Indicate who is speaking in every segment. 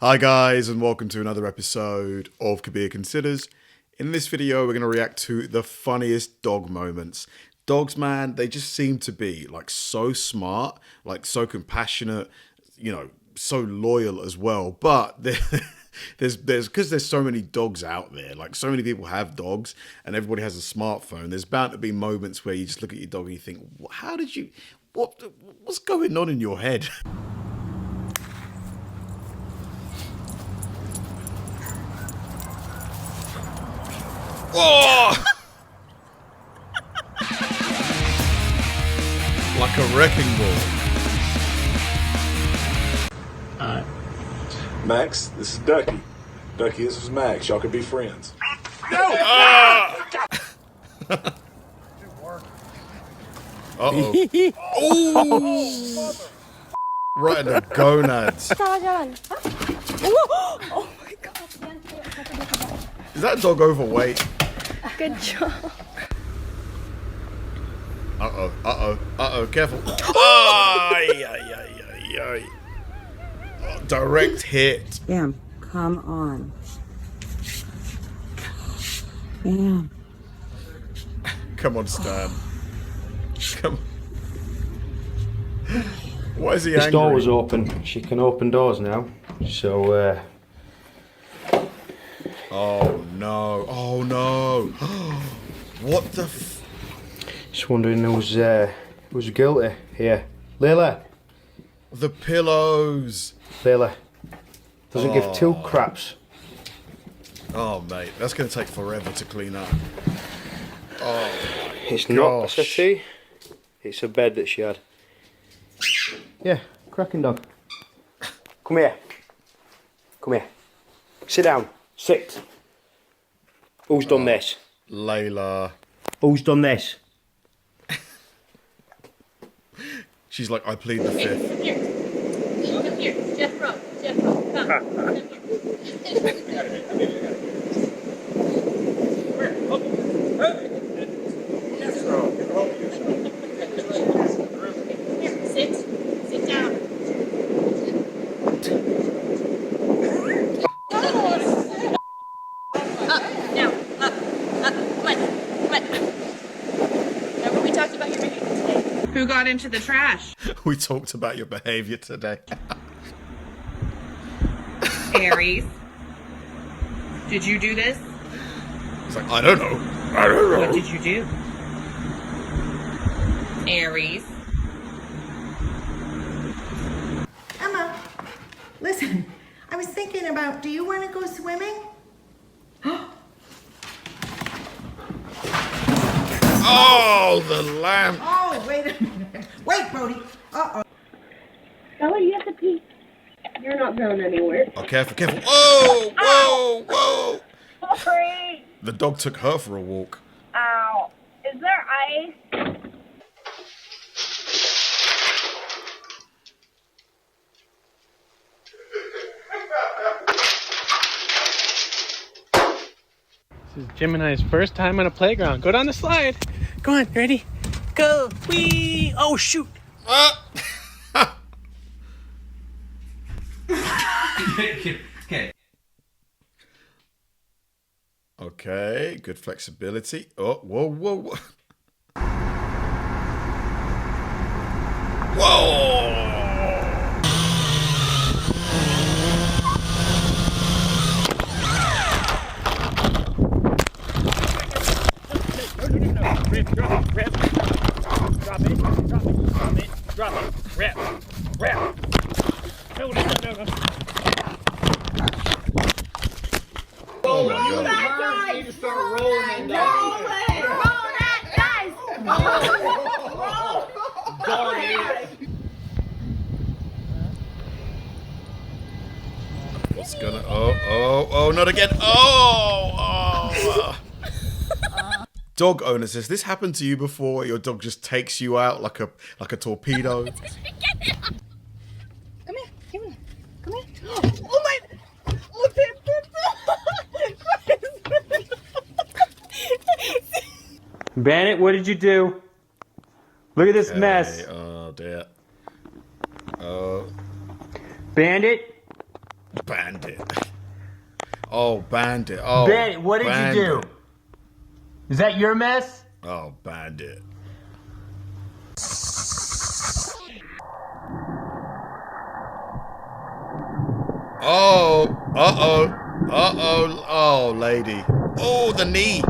Speaker 1: Hi guys, and welcome to another episode of Kabir Considers. In this video, we're going to react to the funniest dog moments. Dogs, man, they just seem to be like so smart, like so compassionate, you know, so loyal as well. But there's because there's so many dogs out there, like so many people have dogs and everybody has a smartphone. There's bound to be moments where you just look at your dog and you think, how did you, what's going on in your head? Oh! Like a wrecking ball.
Speaker 2: Max, this is Ducky. Ducky, this is Max. Y'all could be friends.
Speaker 1: No! Uh-oh. Oh! Right in the gonads.
Speaker 3: Oh my god.
Speaker 1: Is that dog overweight?
Speaker 3: Good job.
Speaker 1: Uh-oh, careful. Ay. Oh, direct hit.
Speaker 4: Bam, come on. Bam.
Speaker 1: Come on, Stan. Come on. Why is he angry?
Speaker 5: This door was open. She can open doors now. So,
Speaker 1: Oh no. Oh no. What the
Speaker 5: just wondering who's guilty here. Layla.
Speaker 1: The pillows.
Speaker 5: Layla. Doesn't give two craps.
Speaker 1: Oh mate, that's gonna take forever to clean up. Oh,
Speaker 5: It's not a settee. It's a bed that she had. Yeah, cracking dog. Come here. Come here. Sit down. Sit. Who's done this?
Speaker 1: Layla.
Speaker 5: Who's done this?
Speaker 1: She's like, I plead the fifth.
Speaker 3: Here. Come here. Jeff Rowe. Come. Sit down. Remember we talked about your behavior today?
Speaker 6: Who got into the trash?
Speaker 1: We talked about your behavior today.
Speaker 6: Aries. Did you do this?
Speaker 1: It's like, I don't know.
Speaker 6: What did you do? Aries.
Speaker 4: Emma, listen, I was thinking about, do you want to go swimming?
Speaker 1: Oh, the lamp.
Speaker 4: Oh, wait a minute. Wait, Brody. Uh-oh.
Speaker 3: Bella, you have to pee. You're not going anywhere.
Speaker 1: Oh, careful. Whoa.
Speaker 3: Sorry.
Speaker 1: The dog took her for a walk.
Speaker 3: Ow. Is there ice?
Speaker 7: This is Gemini's first time on a playground. Go down the slide. Go on, ready? Go. Whee! Oh, shoot.
Speaker 1: Okay, good flexibility. Oh, whoa. Whoa!
Speaker 7: Drop it. Rip. No.
Speaker 1: Oh my god.
Speaker 3: You need to start rolling that dice. Roll that dice.
Speaker 1: What's gonna... Oh, not again. Oh. Dog owner says, this happened to you before? Your dog just takes you out like a torpedo.
Speaker 3: Come here. Oh my. Look at
Speaker 5: Bandit, what did you do? Look at this mess.
Speaker 1: Oh dear. Oh.
Speaker 5: Bandit?
Speaker 1: Bandit. Oh, Bandit. Oh,
Speaker 5: Bandit, what did
Speaker 1: Bandit.
Speaker 5: you do? Is that your mess?
Speaker 1: Oh, Bandit. Oh, oh, lady. Oh, the knee.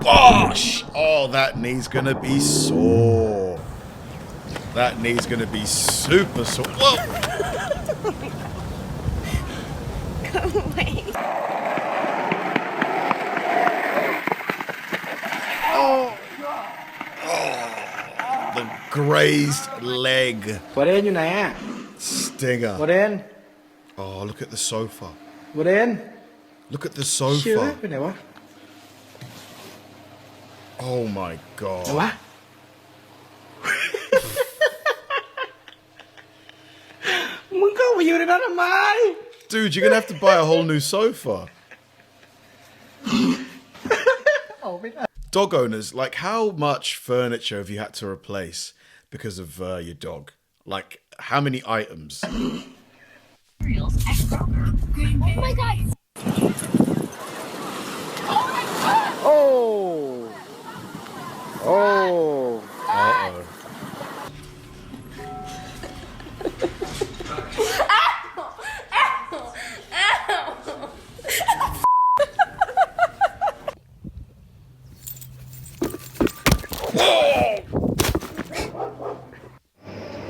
Speaker 1: Gosh. Oh, that knee's gonna be sore. That knee's gonna be super sore. Whoa.
Speaker 8: Go away.
Speaker 1: The grazed leg.
Speaker 5: What in you now?
Speaker 1: Stinger.
Speaker 5: What in?
Speaker 1: Oh, look at the sofa.
Speaker 5: What in?
Speaker 1: Look at the
Speaker 5: Sure,
Speaker 1: sofa.
Speaker 5: bên này quá.
Speaker 1: Oh my god.
Speaker 5: Quá.มึงเข้าไปอยู่ในนั้นทำไม?
Speaker 1: Dude, you're gonna have to buy a whole new sofa. Dog owners, like, how much furniture have you had to replace because of your dog? Like, how many items?
Speaker 8: Oh my god.
Speaker 5: Oh. Oh.
Speaker 1: Uh-oh.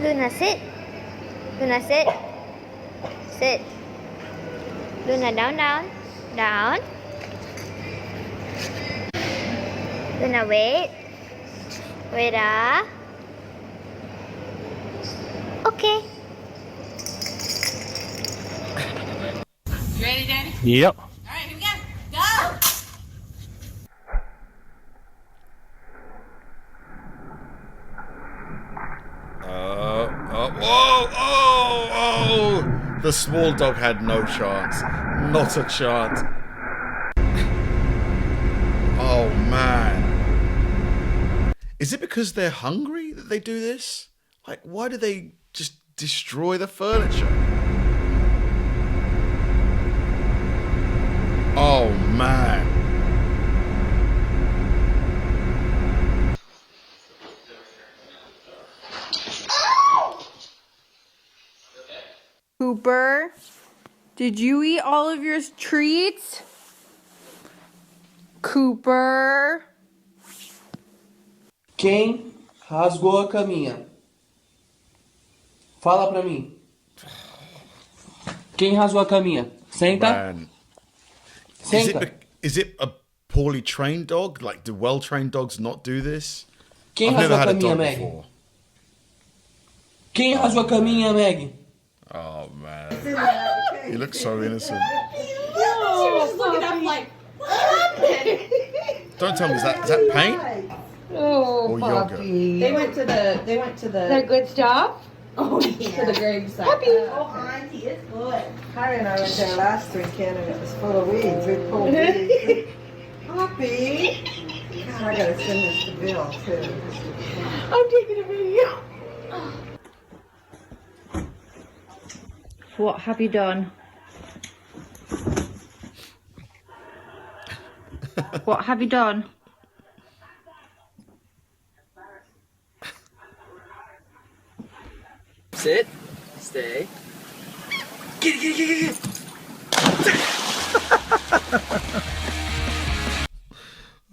Speaker 8: Luna, sit. Luna, sit. Sit. Luna, down, down. Down. Luna, wait. Wait up. Okay.
Speaker 6: You ready, Daddy?
Speaker 7: Yep.
Speaker 6: All right, here we go. Go!
Speaker 1: Whoa! Oh! The small dog had no chance. Not a chance. Oh, man. Is it because they're hungry that they do this? Like, why do they just destroy the furniture? Oh, man.
Speaker 9: Cooper, did you eat all of your treats? Cooper.
Speaker 10: Quem rasgou a caminha? Fala pra mim. Quem rasgou a caminha? Senta.
Speaker 1: Man.
Speaker 10: Senta.
Speaker 1: Is it a poorly trained dog? Like, do well-trained dogs not do this?
Speaker 10: Quem
Speaker 1: I've never
Speaker 10: rasgou a
Speaker 1: had a
Speaker 10: caminha,
Speaker 1: dog
Speaker 10: Meg?
Speaker 1: before.
Speaker 10: Quem rasgou a caminha, Meg?
Speaker 1: Oh, man. He looks so innocent.
Speaker 3: She was looking up like,
Speaker 1: Don't tell me, is that paint?
Speaker 4: Oh,
Speaker 1: Or yogurt?
Speaker 4: puppy. They went to the.
Speaker 9: Is that good stuff?
Speaker 4: Oh, yeah.
Speaker 3: to the graveside.
Speaker 4: Oh,
Speaker 3: auntie, it's good.
Speaker 4: Harry and I went there last weekend and it was full of weeds. We pulled weeds. Puppy. God, I gotta send this to Bill too.
Speaker 9: I'm taking a video. What have you done? What have you done?
Speaker 10: Sit. Stay. Get.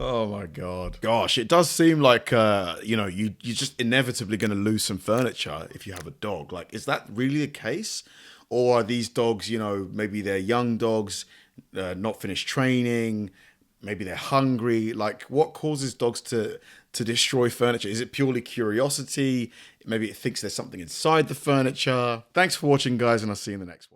Speaker 1: Oh my god. Gosh, it does seem like you're just inevitably going to lose some furniture if you have a dog. Like, is that really the case? Or are these dogs, maybe they're young dogs, not finished training, maybe they're hungry? Like, what causes dogs to destroy furniture? Is it purely curiosity? Maybe it thinks there's something inside the furniture. Thanks for watching, guys, and I'll see you in the next one.